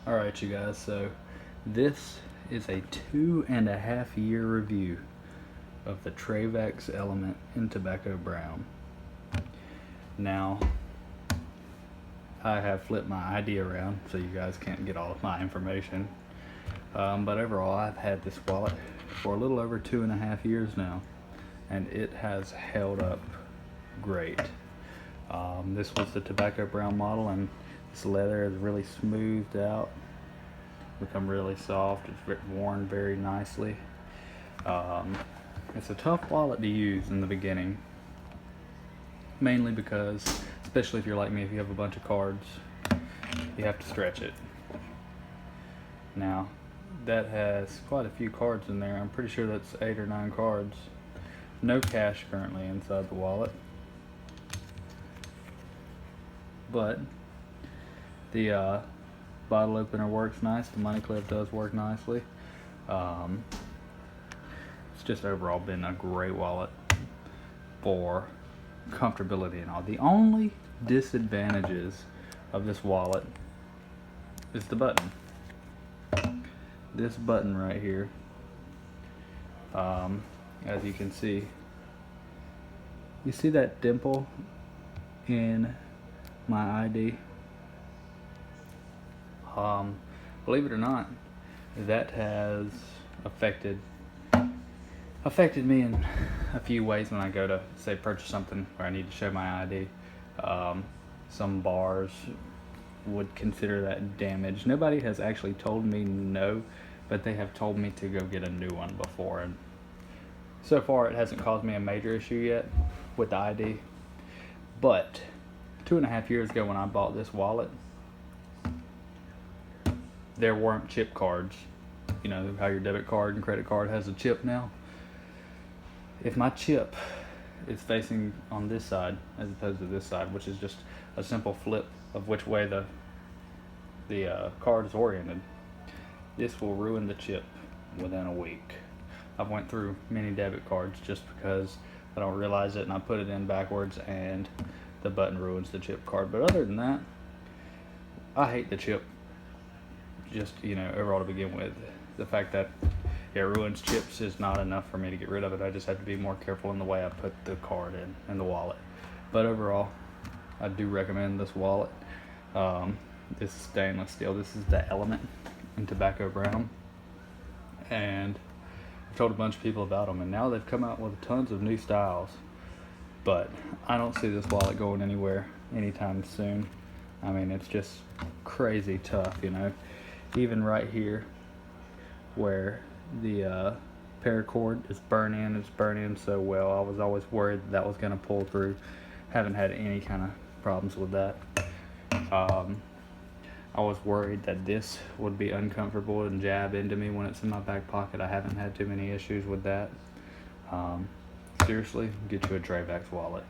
Alright you guys, so this is a 2.5 year review of the Trayvax Element in Tobacco Brown. Now, I have flipped my ID around so you guys can't get all of my information. But overall, I've had this wallet for a little over 2.5 years now, and it has held up great. This was the Tobacco Brown model, and this leather is really smoothed out, become really soft. It's worn very nicely. It's a tough wallet to use in the beginning, mainly because, especially if you're like me, if you have a bunch of cards, you have to stretch it. Now, that has quite a few cards in there. I'm pretty sure that's 8 or 9 cards. No cash currently inside the wallet, but the bottle opener works nice. The money clip does work nicely. It's just overall been a great wallet for comfortability and all. The only disadvantages of this wallet is the button. This button right here, as you can see, you see that dimple in my ID? Believe it or not, that has affected me in a few ways when I go to, say, purchase something where I need to show my ID. Some bars would consider that damage. Nobody has actually told me no, but they have told me to go get a new one before, and so far it hasn't caused me a major issue yet with the ID. But 2.5 years ago when I bought this wallet, there weren't chip cards. You know how your debit card and credit card has a chip now? If my chip is facing on this side as opposed to this side, which is just a simple flip of which way the card is oriented, this will ruin the chip within a week. I've went through many debit cards just because I don't realize it and I put it in backwards and the button ruins the chip card. But other than that, I hate the chip, just, overall to begin with. The fact that it ruins chips is not enough for me to get rid of it. I just have to be more careful in the way I put the card in the wallet. But overall, I do recommend this wallet. This is stainless steel. This is the Element in Tobacco Brown, and I've told a bunch of people about them, and now they've come out with tons of new styles. But I don't see this wallet going anywhere anytime soon. I mean, it's just crazy tough, Even right here, where the paracord is burning, it's burning so well. I was always worried that was going to pull through. Haven't had any kind of problems with that. I was worried that this would be uncomfortable and jab into me when it's in my back pocket. I haven't had too many issues with that. Seriously, get you a Trayvax wallet.